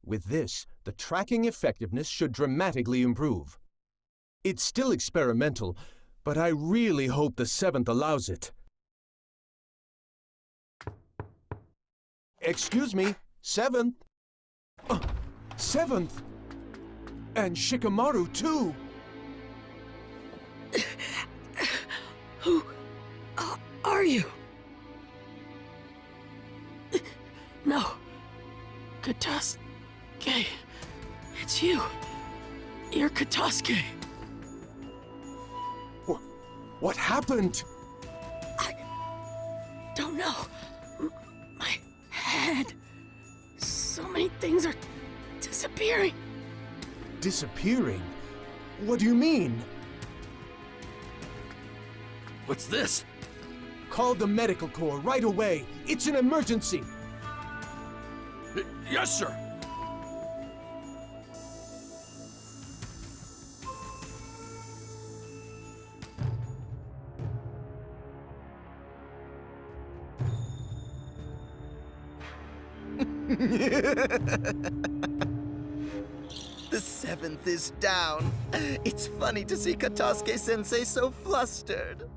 With this, the tracking effectiveness should dramatically improve. It's still experimental, but I really hope the 7th allows it. Excuse me, 7th? 7th? And Shikamaru, too! Who are you? No. Katasuke. It's you. You're Katasuke. What happened? I don't know. My head. So many things are disappearing. Disappearing? What do you mean? What's this? Call the medical corps right away. It's an emergency. Yes, sir. The 7th is down. It's funny to see Katasuke-sensei so flustered.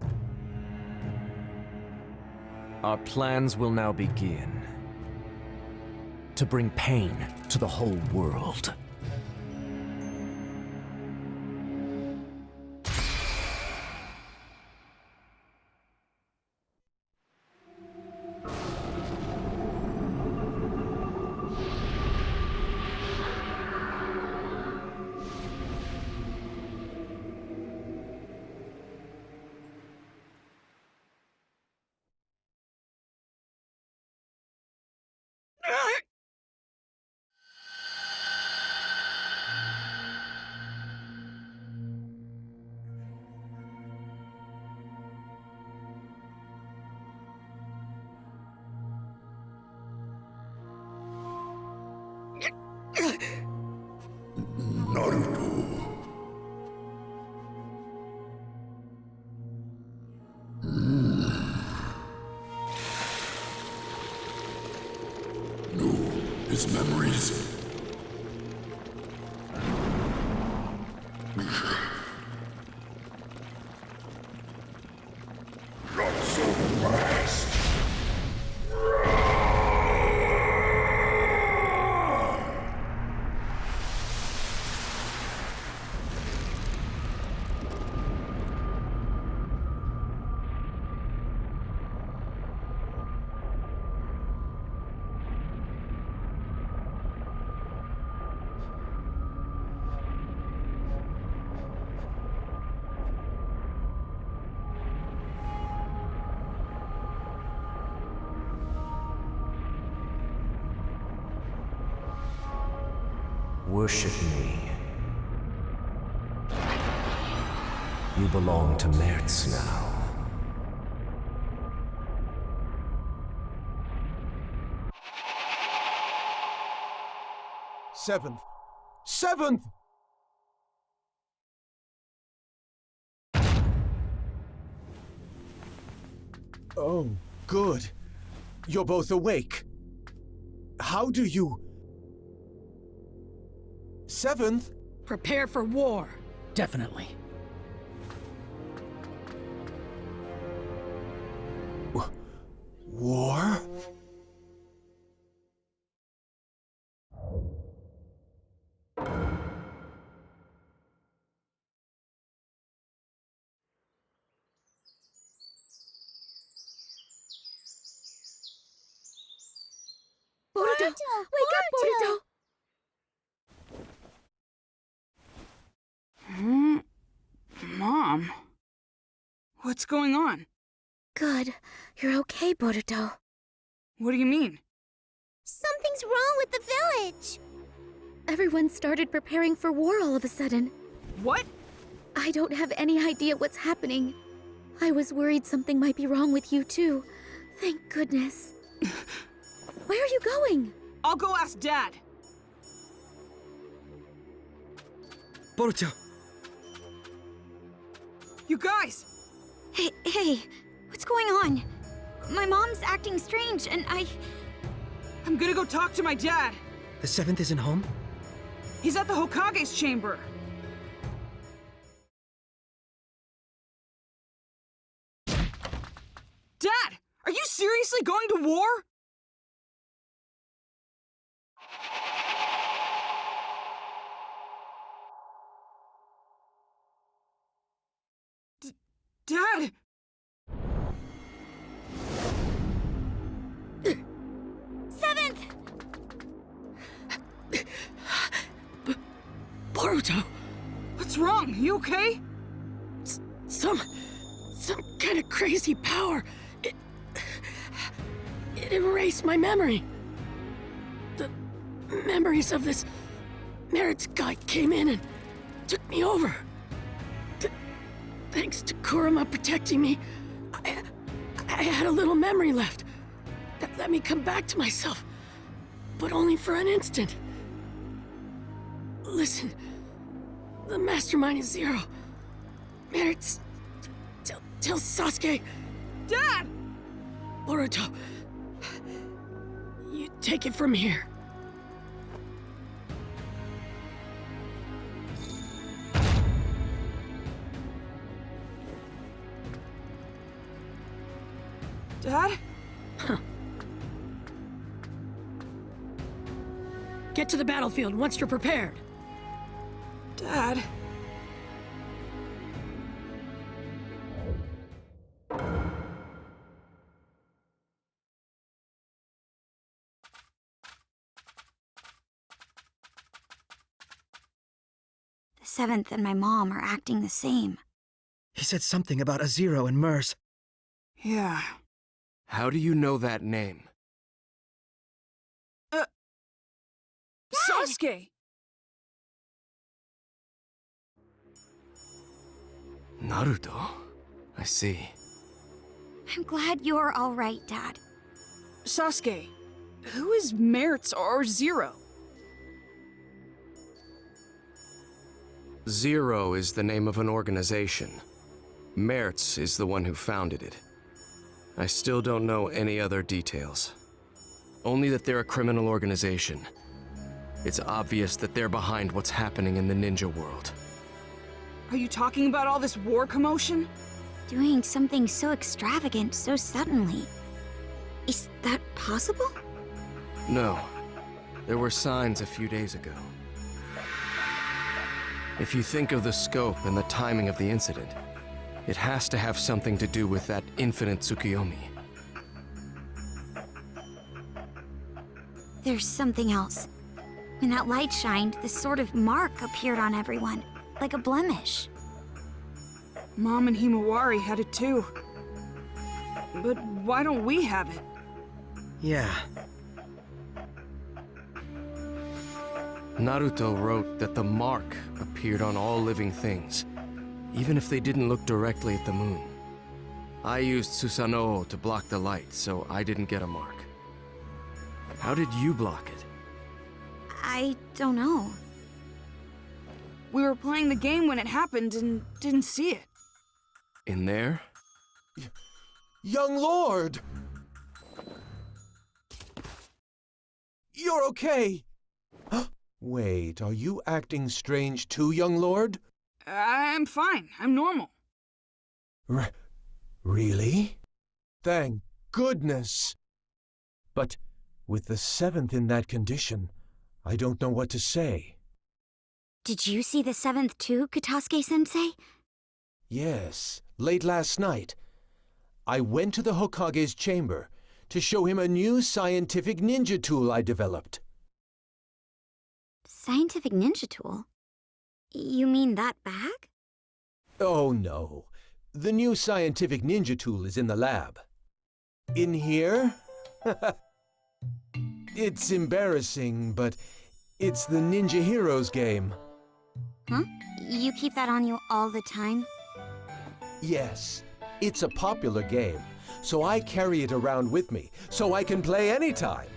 Our plans will now begin. To bring pain to the whole world. Naruto. No, his memories. Not so fast. Worship me. You belong to Mertz now. Seventh! 7th! Oh, good. You're both awake. How do you... 7th? Prepare for war. Definitely. War? Boruto! Wake up, Boruto! Mom? What's going on? Good. You're okay, Boruto. What do you mean? Something's wrong with the village! Everyone started preparing for war all of a sudden. What? I don't have any idea what's happening. I was worried something might be wrong with you, too. Thank goodness. Where are you going? I'll go ask Dad. Boruto! You guys! Hey, what's going on? My mom's acting strange, and I'm gonna go talk to my dad. The 7th isn't home? He's at the Hokage's chamber. Dad, are you seriously going to war? Dad! Seventh! Boruto! What's wrong? You okay? Some kind of crazy power. It erased my memory. The memories of this Merit's guy came in and took me over. Thanks to Kurama protecting me, I had a little memory left that let me come back to myself, but only for an instant. Listen, the mastermind is Zero. Merit's... Tell Sasuke... Dad! Boruto... You take it from here. Dad? Get to the battlefield once you're prepared. Dad? The 7th and my mom are acting the same. He said something about a Zero and Mers. Yeah. How do you know that name? Sasuke! Naruto? I see. I'm glad you're all right, Dad. Sasuke, who is Merit's or Zero? Zero is the name of an organization. Mertz is the one who founded it. I still don't know any other details. Only that they're a criminal organization. It's obvious that they're behind what's happening in the ninja world. Are you talking about all this war commotion? Doing something so extravagant so suddenly. Is that possible? No. There were signs a few days ago. If you think of the scope and the timing of the incident, it has to have something to do with that infinite Tsukiyomi. There's something else. When that light shined, this sort of mark appeared on everyone, like a blemish. Mom and Himawari had it too. But why don't we have it? Yeah. Naruto wrote that the mark appeared on all living things, even if they didn't look directly at the moon. I used Susanoo to block the light, so I didn't get a mark. How did you block it? I don't know. We were playing the game when it happened and didn't see it. In there? Young Lord! You're okay! Wait, are you acting strange too, young lord? I'm fine. I'm normal. Really? Thank goodness! But with the 7th in that condition, I don't know what to say. Did you see the 7th too, Kataske-sensei? Yes, late last night. I went to the Hokage's chamber to show him a new scientific ninja tool I developed. Scientific ninja tool? You mean that bag? Oh no. The new scientific ninja tool is in the lab. In here? It's embarrassing, but it's the Ninja Heroes game. Huh? You keep that on you all the time? Yes, it's a popular game, so I carry it around with me, so I can play anytime.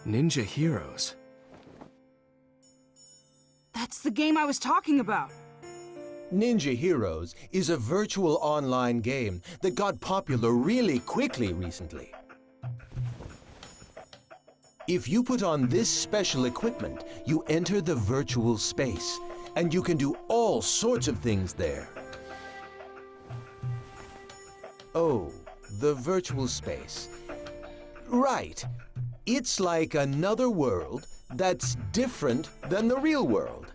Ninja Heroes? That's the game I was talking about. Ninja Heroes is a virtual online game that got popular really quickly recently. If you put on this special equipment, you enter the virtual space, and you can do all sorts of things there. Oh, the virtual space. Right. It's like another world that's different than the real world.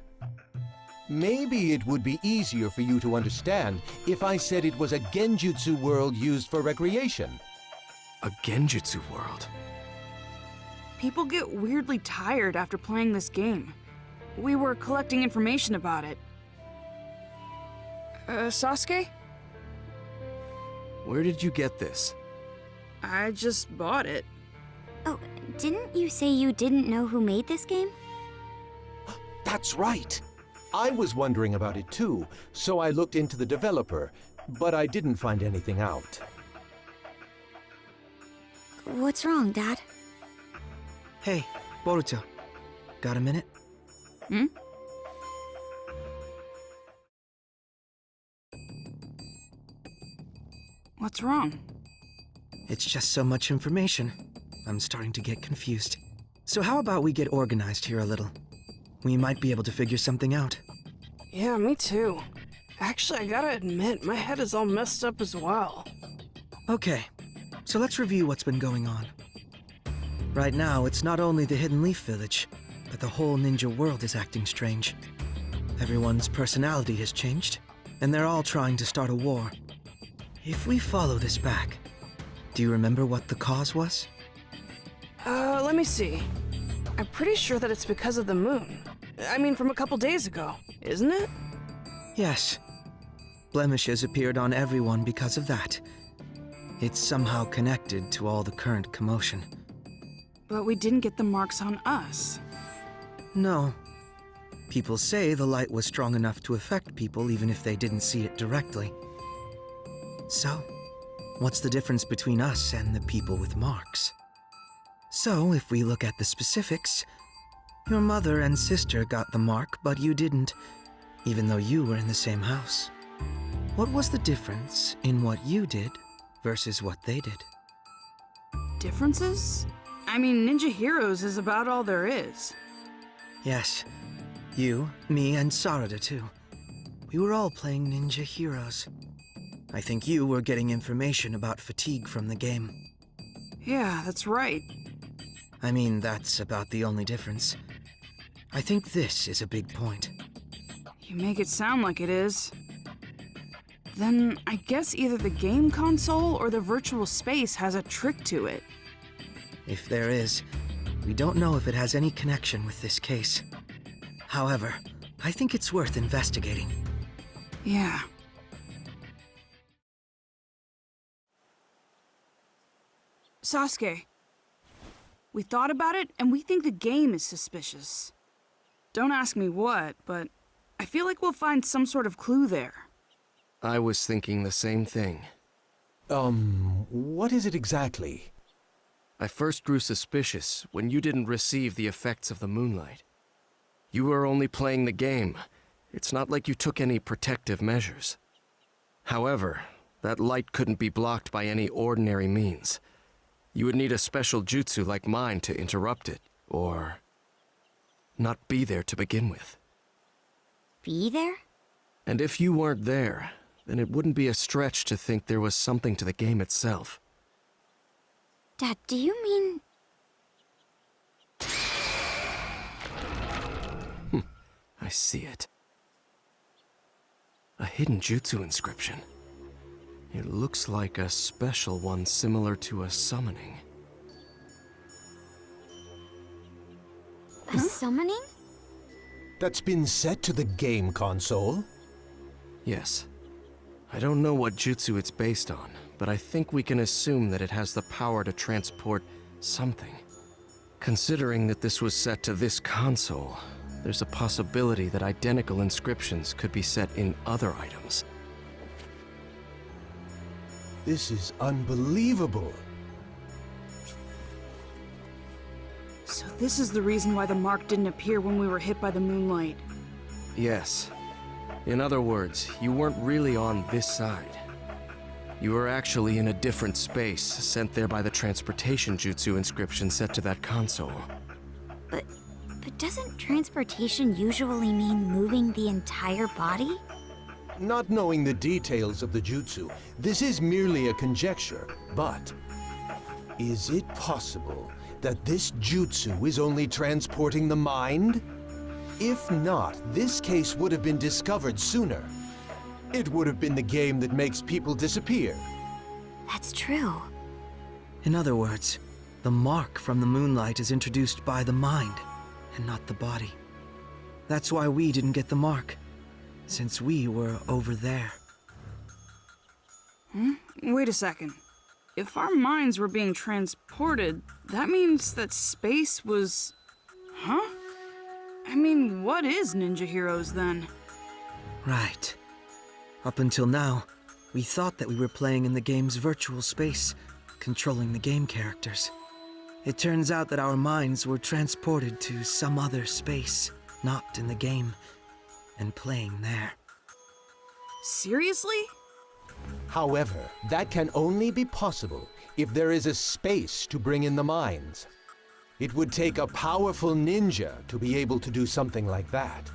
Maybe it would be easier for you to understand if I said it was a genjutsu world used for recreation. A genjutsu world? People get weirdly tired after playing this game. We were collecting information about it. Sasuke? Where did you get this? I just bought it. Oh, didn't you say you didn't know who made this game? That's right. I was wondering about it too, so I looked into the developer, but I didn't find anything out. What's wrong, Dad? Hey, Boruto. Got a minute? Hmm? What's wrong? It's just so much information. I'm starting to get confused. So how about we get organized here a little? We might be able to figure something out. Yeah, me too. Actually, I gotta admit, my head is all messed up as well. Okay, so let's review what's been going on. Right now, it's not only the Hidden Leaf Village, but the whole ninja world is acting strange. Everyone's personality has changed, and they're all trying to start a war. If we follow this back, do you remember what the cause was? Let me see. I'm pretty sure that it's because of the moon. I mean, from a couple days ago, isn't it? Yes. Blemishes appeared on everyone because of that. It's somehow connected to all the current commotion. But we didn't get the marks on us. No. People say the light was strong enough to affect people even if they didn't see it directly. So, what's the difference between us and the people with marks? So, if we look at the specifics, your mother and sister got the mark, but you didn't, even though you were in the same house. What was the difference in what you did versus what they did? Differences? I mean, Ninja Heroes is about all there is. Yes. You, me, and Sarada too. We were all playing Ninja Heroes. I think you were getting information about fatigue from the game. Yeah, that's right. I mean, that's about the only difference. I think this is a big point. You make it sound like it is. Then I guess either the game console or the virtual space has a trick to it. If there is, we don't know if it has any connection with this case. However, I think it's worth investigating. Yeah. Sasuke. We thought about it, and we think the game is suspicious. Don't ask me what, but I feel like we'll find some sort of clue there. I was thinking the same thing. What is it exactly? I first grew suspicious when you didn't receive the effects of the moonlight. You were only playing the game. It's not like you took any protective measures. However, that light couldn't be blocked by any ordinary means. You would need a special jutsu like mine to interrupt it, or not be there to begin with. Be there? And if you weren't there, then it wouldn't be a stretch to think there was something to the game itself. Dad, do you mean... I see it. A hidden jutsu inscription. It looks like a special one similar to a summoning. a summoning? That's been set to the game console? Yes. I don't know what jutsu it's based on, but I think we can assume that it has the power to transport something. Considering that this was set to this console, there's a possibility that identical inscriptions could be set in other items. This is unbelievable. So this is the reason why the mark didn't appear when we were hit by the moonlight. Yes. In other words, you weren't really on this side. You were actually in a different space, sent there by the transportation jutsu inscription set to that console. But doesn't transportation usually mean moving the entire body? Not knowing the details of the jutsu, this is merely a conjecture, but is it possible that this jutsu is only transporting the mind? If not, this case would have been discovered sooner. It would have been the game that makes people disappear. That's true. In other words, the mark from the moonlight is introduced by the mind, and not the body. That's why we didn't get the mark, since we were over there. Wait a second. If our minds were being transported, that means that space was... Huh? I mean, what is Ninja Heroes then? Right. Up until now, we thought that we were playing in the game's virtual space, controlling the game characters. It turns out that our minds were transported to some other space, not in the game, and playing there. Seriously? However, that can only be possible if there is a space to bring in the minds. It would take a powerful ninja to be able to do something like that.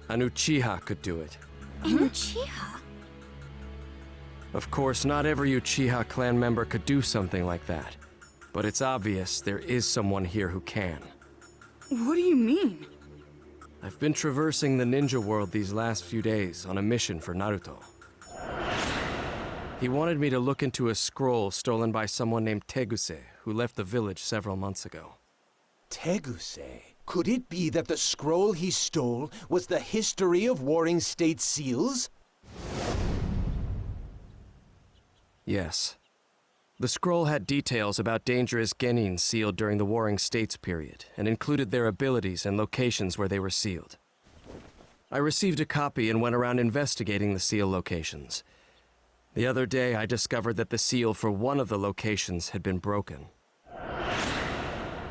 An Uchiha could do it. An Uchiha? Of course, not every Uchiha clan member could do something like that. But it's obvious there is someone here who can. What do you mean? I've been traversing the ninja world these last few days on a mission for Naruto. He wanted me to look into a scroll stolen by someone named Teguse, who left the village several months ago. Teguse? Could it be that the scroll he stole was the history of Warring State seals? Yes. The scroll had details about dangerous genin sealed during the Warring States period, and included their abilities and locations where they were sealed. I received a copy and went around investigating the seal locations. The other day, I discovered that the seal for one of the locations had been broken.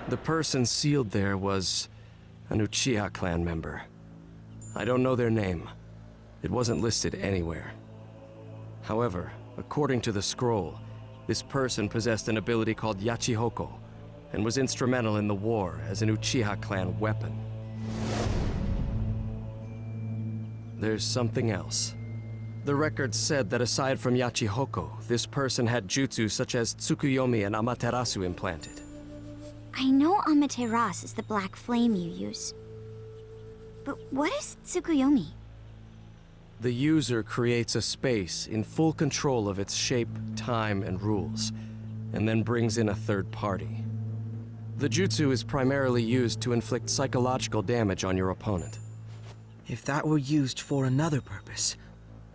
The person sealed there was an Uchiha clan member. I don't know their name. It wasn't listed anywhere. However, according to the scroll, this person possessed an ability called Yachihoko, and was instrumental in the war as an Uchiha clan weapon. There's something else. The record said that aside from Yachihoko, this person had jutsu such as Tsukuyomi and Amaterasu implanted. I know Amaterasu is the black flame you use. But what is Tsukuyomi? The user creates a space in full control of its shape, time, and rules, and then brings in a third party. The jutsu is primarily used to inflict psychological damage on your opponent. If that were used for another purpose,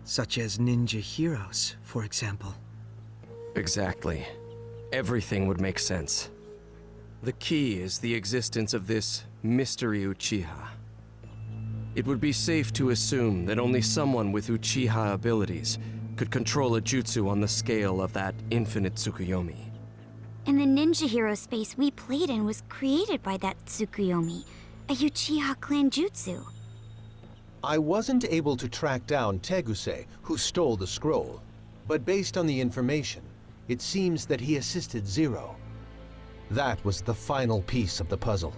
such as ninja heroes, for example. Exactly. Everything would make sense. The key is the existence of this mystery Uchiha. It would be safe to assume that only someone with Uchiha abilities could control a jutsu on the scale of that infinite Tsukuyomi. And the ninja hero space we played in was created by that Tsukuyomi, a Uchiha clan jutsu. I wasn't able to track down Teguse, who stole the scroll, but based on the information, it seems that he assisted Zero. That was the final piece of the puzzle.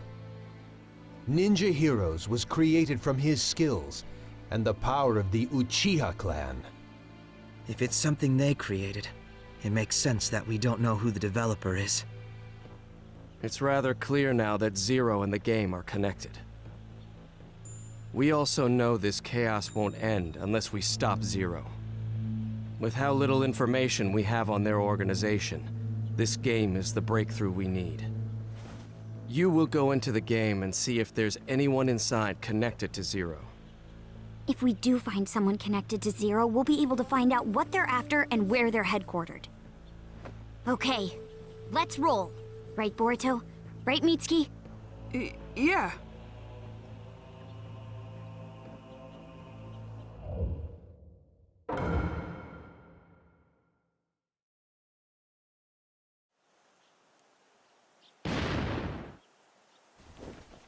Ninja Heroes was created from his skills and the power of the Uchiha clan. If it's something they created, it makes sense that we don't know who the developer is. It's rather clear now that Zero and the game are connected. We also know this chaos won't end unless we stop Zero. With how little information we have on their organization, this game is the breakthrough we need. You will go into the game and see if there's anyone inside connected to Zero. If we do find someone connected to Zero, we'll be able to find out what they're after and where they're headquartered. Okay, let's roll. Right, Boruto? Right, Mitsuki? Yeah.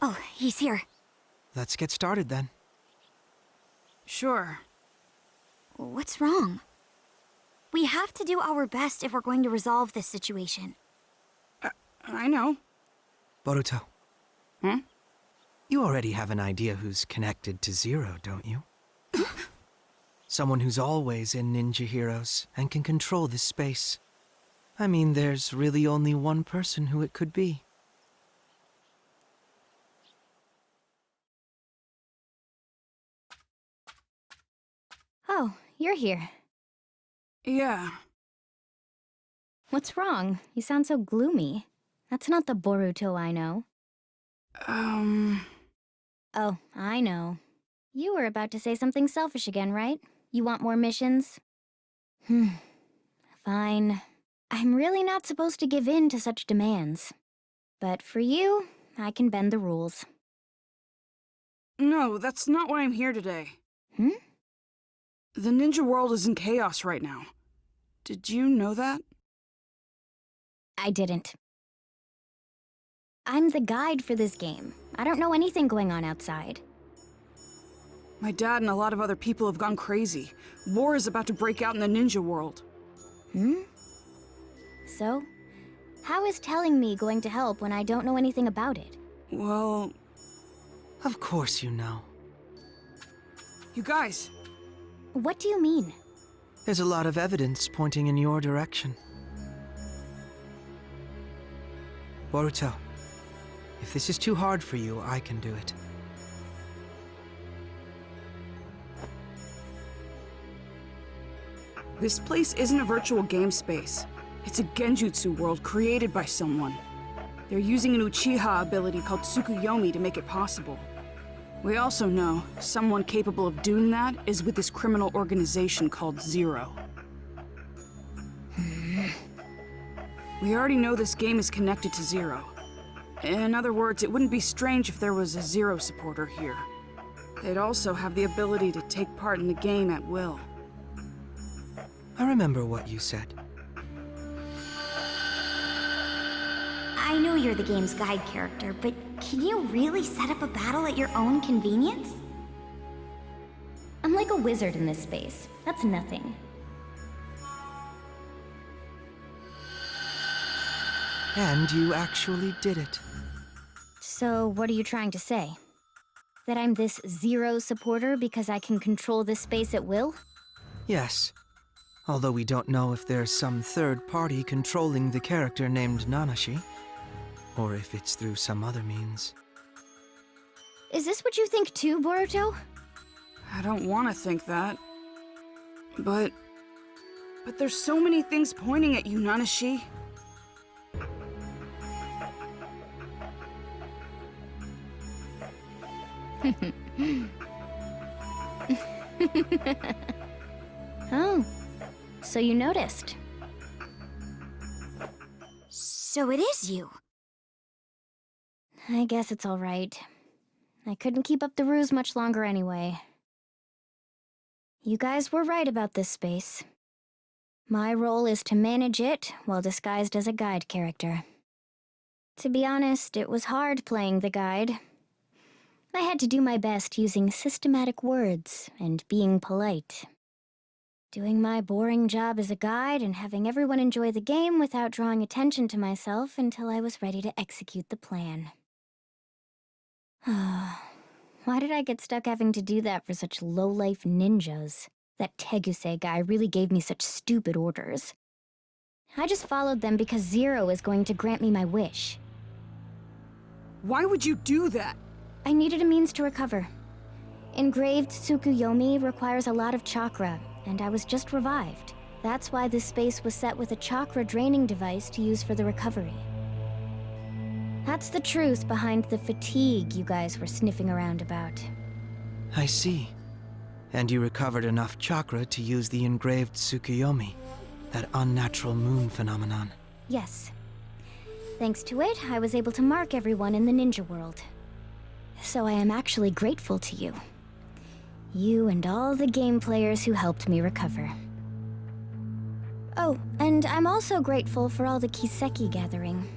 Oh, he's here. Let's get started then. Sure. What's wrong? We have to do our best if we're going to resolve this situation. I know. Boruto, Hmm? you already have an idea who's connected to Zero, don't you? Someone who's always in Ninja Heroes and can control this space. I mean, there's really only one person who it could be. Oh, you're here. Yeah. What's wrong? You sound so gloomy. That's not the Boruto I know. Oh, I know. You were about to say something selfish again, right? You want more missions? Fine. I'm really not supposed to give in to such demands. But for you, I can bend the rules. No, that's not why I'm here today. Hmm? The ninja world is in chaos right now. Did you know that? I didn't. I'm the guide for this game. I don't know anything going on outside. My dad and a lot of other people have gone crazy. War is about to break out in the ninja world. So, how is telling me going to help when I don't know anything about it? Well, Of course you know. you guys, What do you mean? There's a lot of evidence pointing in your direction. Boruto, if this is too hard for you, I can do it. this place isn't a virtual game space. It's a genjutsu world created by someone. They're using an Uchiha ability called Tsukuyomi to make it possible. We also know someone capable of doing that is with this criminal organization called Zero. We already know this game is connected to Zero. In other words, it wouldn't be strange if there was a Zero supporter here. They'd also have the ability to take part in the game at will. I remember what you said. I know you're the game's guide character, but can you really set up a battle at your own convenience? I'm like a wizard in this space. That's nothing. And you actually did it. So, what are you trying to say? That I'm this Zero supporter because I can control this space at will? Yes. Although we don't know if there's some third party controlling the character named Nanashi, or if it's through some other means. Is this what you think too, Boruto? I don't want to think that. But there's so many things pointing at you, Nanashi. Oh, so you noticed. So it is you. I guess it's all right. I couldn't keep up the ruse much longer anyway. You guys were right about this space. My role is to manage it while disguised as a guide character. To be honest, it was hard playing the guide. I had to do my best using systematic words and being polite. Doing my boring job as a guide and having everyone enjoy the game without drawing attention to myself until I was ready to execute the plan. Why did I get stuck having to do that for such low-life ninjas? That Teguse guy really gave me such stupid orders. I just followed them because Zero is going to grant me my wish. Why would you do that? I needed a means to recover. Engraved Tsukuyomi requires a lot of chakra, and I was just revived. That's why this space was set with a chakra draining device to use for the recovery. That's the truth behind the fatigue you guys were sniffing around about. I see. And you recovered enough chakra to use the engraved Tsukuyomi, that unnatural moon phenomenon. Yes. Thanks to it, I was able to mark everyone in the ninja world. So I am actually grateful to you. You and all the game players who helped me recover. Oh, and I'm also grateful for all the Kiseki gathering.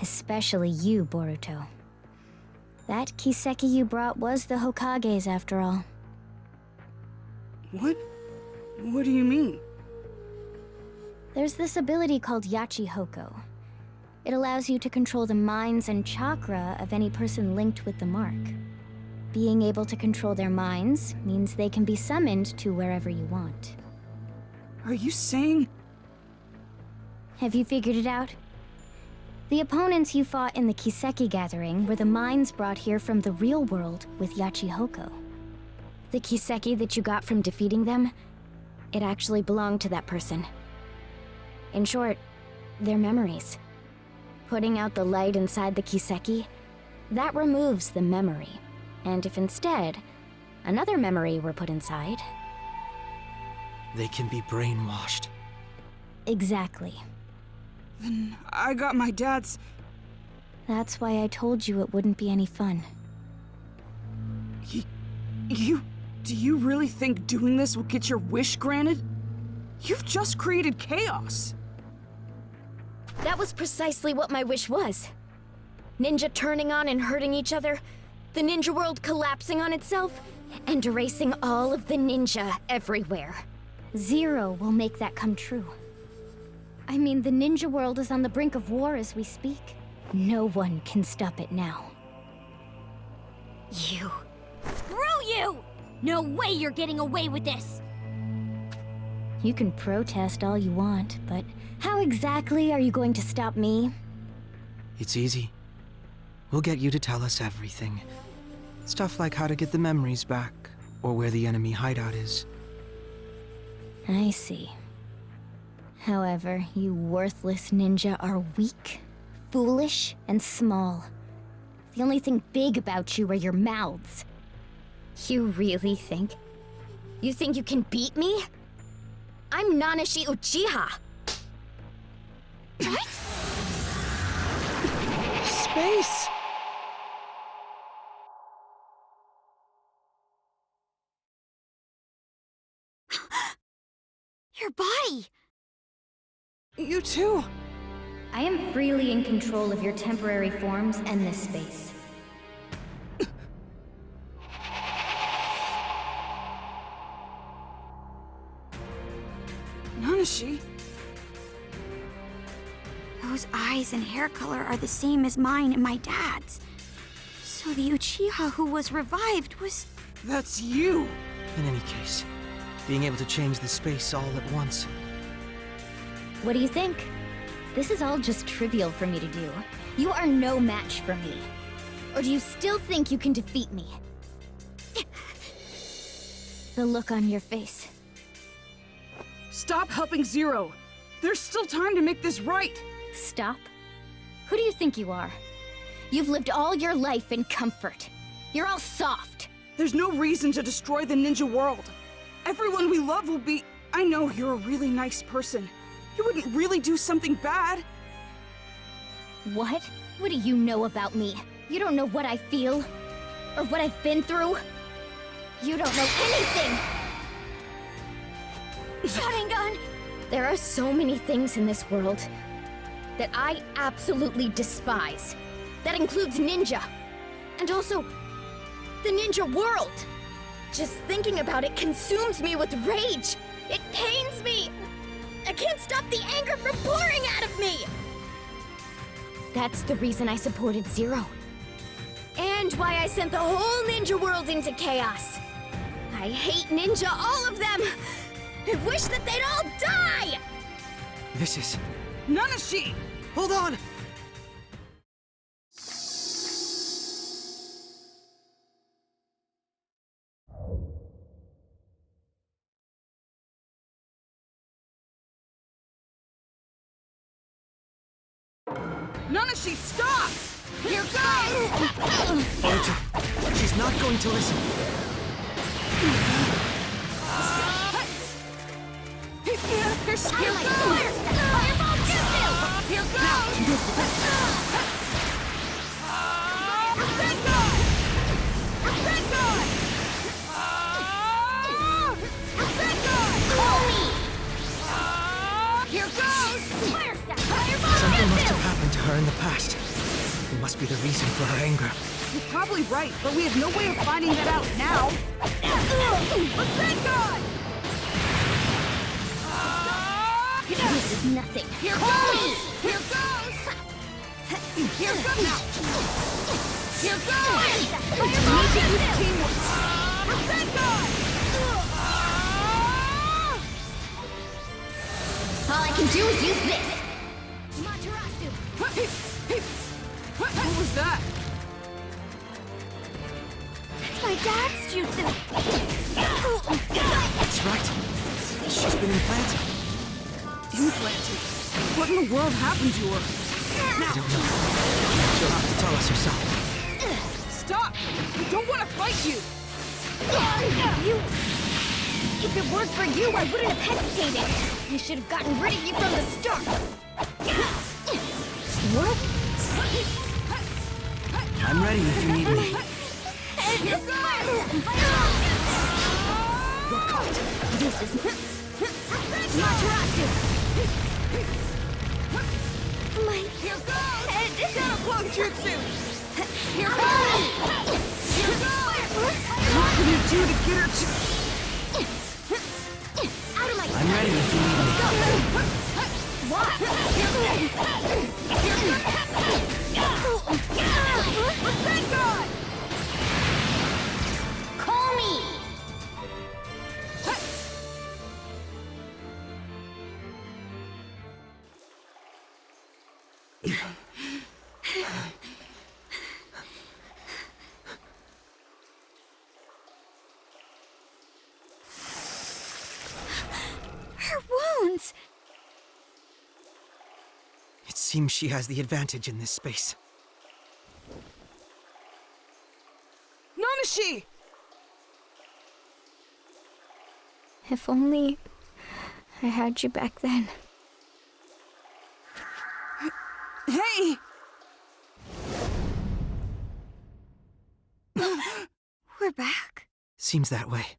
Especially you, Boruto. That Kiseki you brought was the Hokage's after all. What? What do you mean? There's this ability called Yachi Hoko. It allows you to control the minds and chakra of any person linked with the mark. Being able to control their minds means they can be summoned to wherever you want. Are you saying... Have you figured it out? The opponents you fought in the Kiseki gathering were the minds brought here from the real world with Yachi Hoko. The Kiseki that you got from defeating them, it actually belonged to that person. In short, their memories. Putting out the light inside the Kiseki, that removes the memory. And if instead, another memory were put inside... They can be brainwashed. Exactly. Then I got my dad's... That's why I told you it wouldn't be any fun. Do you really think doing this will get your wish granted? You've just created chaos. That was precisely what my wish was. Ninja turning on and hurting each other, the ninja world collapsing on itself, and erasing all of the ninja everywhere. Zero will make that come true. I mean, the ninja world is on the brink of war as we speak. No one can stop it now. You. Screw you! No way you're getting away with this! You can protest all you want, but how exactly are you going to stop me? It's easy. We'll get you to tell us everything. Stuff like how to get the memories back, or where the enemy hideout is. I see. However, you worthless ninja are weak, foolish, and small. The only thing big about you are your mouths. You really think? You think you can beat me? I'm Nanashi Uchiha! What? Space! Your body! You too! I am freely in control of your temporary forms and this space. Nanashi? Those eyes and hair color are the same as mine and my dad's. So the Uchiha who was revived was... That's you! In any case, being able to change the space all at once. What do you think? This is all just trivial for me to do. You are no match for me. Or do you still think you can defeat me? The look on your face. Stop helping Zero! There's still time to make this right! Stop? Who do you think you are? You've lived all your life in comfort. You're all soft. There's no reason to destroy the ninja world. Everyone we love will be... I know you're a really nice person. You wouldn't really do something bad. What? What do you know about me? You don't know what I feel? Or what I've been through? You don't know anything! Sharingan! There are so many things in this world that I absolutely despise. That includes ninja. And also, the ninja world. Just thinking about it consumes me with rage. It pains me. I can't stop the anger from pouring out of me. That's the reason I supported Zero. And why I sent the whole ninja world into chaos. I hate ninja, all of them. I wish that they'd all die! This is... Nanashi! Hold on! Nanashi, stop! Here goes! Boruto, she's not going to listen. Here goes! Fireball jutsu! Here goes! Rasengan! Rasengan! Rasengan! Call me! Here goes! Fireball Something must jutsu! have happened to her in the past. It must be the reason for her anger. You're probably right, but we have no way of finding that out now. Rasengan! This is nothing. Here goes! Here goes! Here goes! Here goes! Make it with teamwork! All I can do is use this. What was that? It's my dad's jutsu. That's right. She's been implanted. Implanted? What in the world happened to her? I don't know. She'll have to tell us herself. Stop! I don't want to fight you! If it weren't for you, I wouldn't have hesitated. I should have gotten rid of you from the start. What? I'm ready if you need me. You're caught. This is Matarasu. My head. Cloak jutsu! Here goes! Here goes! What can you do to get her to... Out of my I'm ready if you need me. What? Thank God! Call me. Her wounds! It seems she has the advantage in this space. Nanashi! If only I had you back then. Hey! We're back. Seems that way.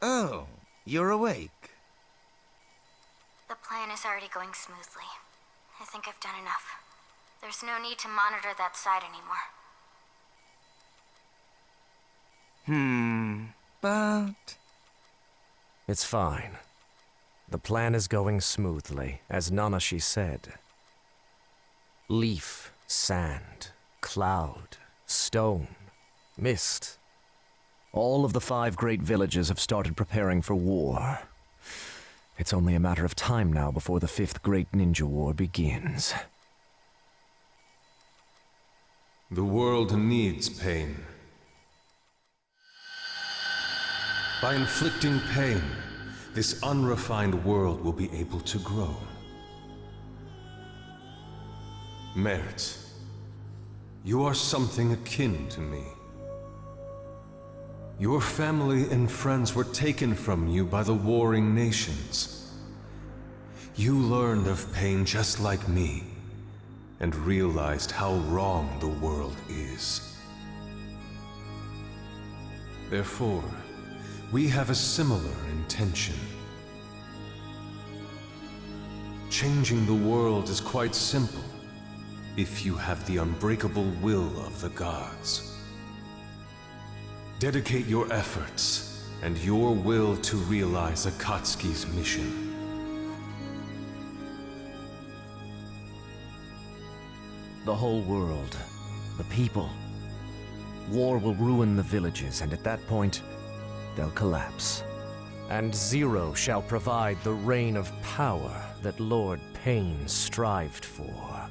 Oh, you're awake. The plan is already going smoothly. I think I've done enough. There's no need to monitor that side anymore. But... It's fine. The plan is going smoothly, as Nanashi said. Leaf, sand, cloud, stone, mist. All of the 5 great villages have started preparing for war. It's only a matter of time now before the 5th Great Ninja War begins. The world needs pain. By inflicting pain, this unrefined world will be able to grow. Merit, you are something akin to me. Your family and friends were taken from you by the warring nations. You learned of pain just like me, and realized how wrong the world is. Therefore, we have a similar intention. Changing the world is quite simple, if you have the unbreakable will of the gods. Dedicate your efforts and your will to realize Akatsuki's mission. The whole world, the people. War will ruin the villages, and at that point, they'll collapse. And Zero shall provide the reign of power that Lord Pain strived for.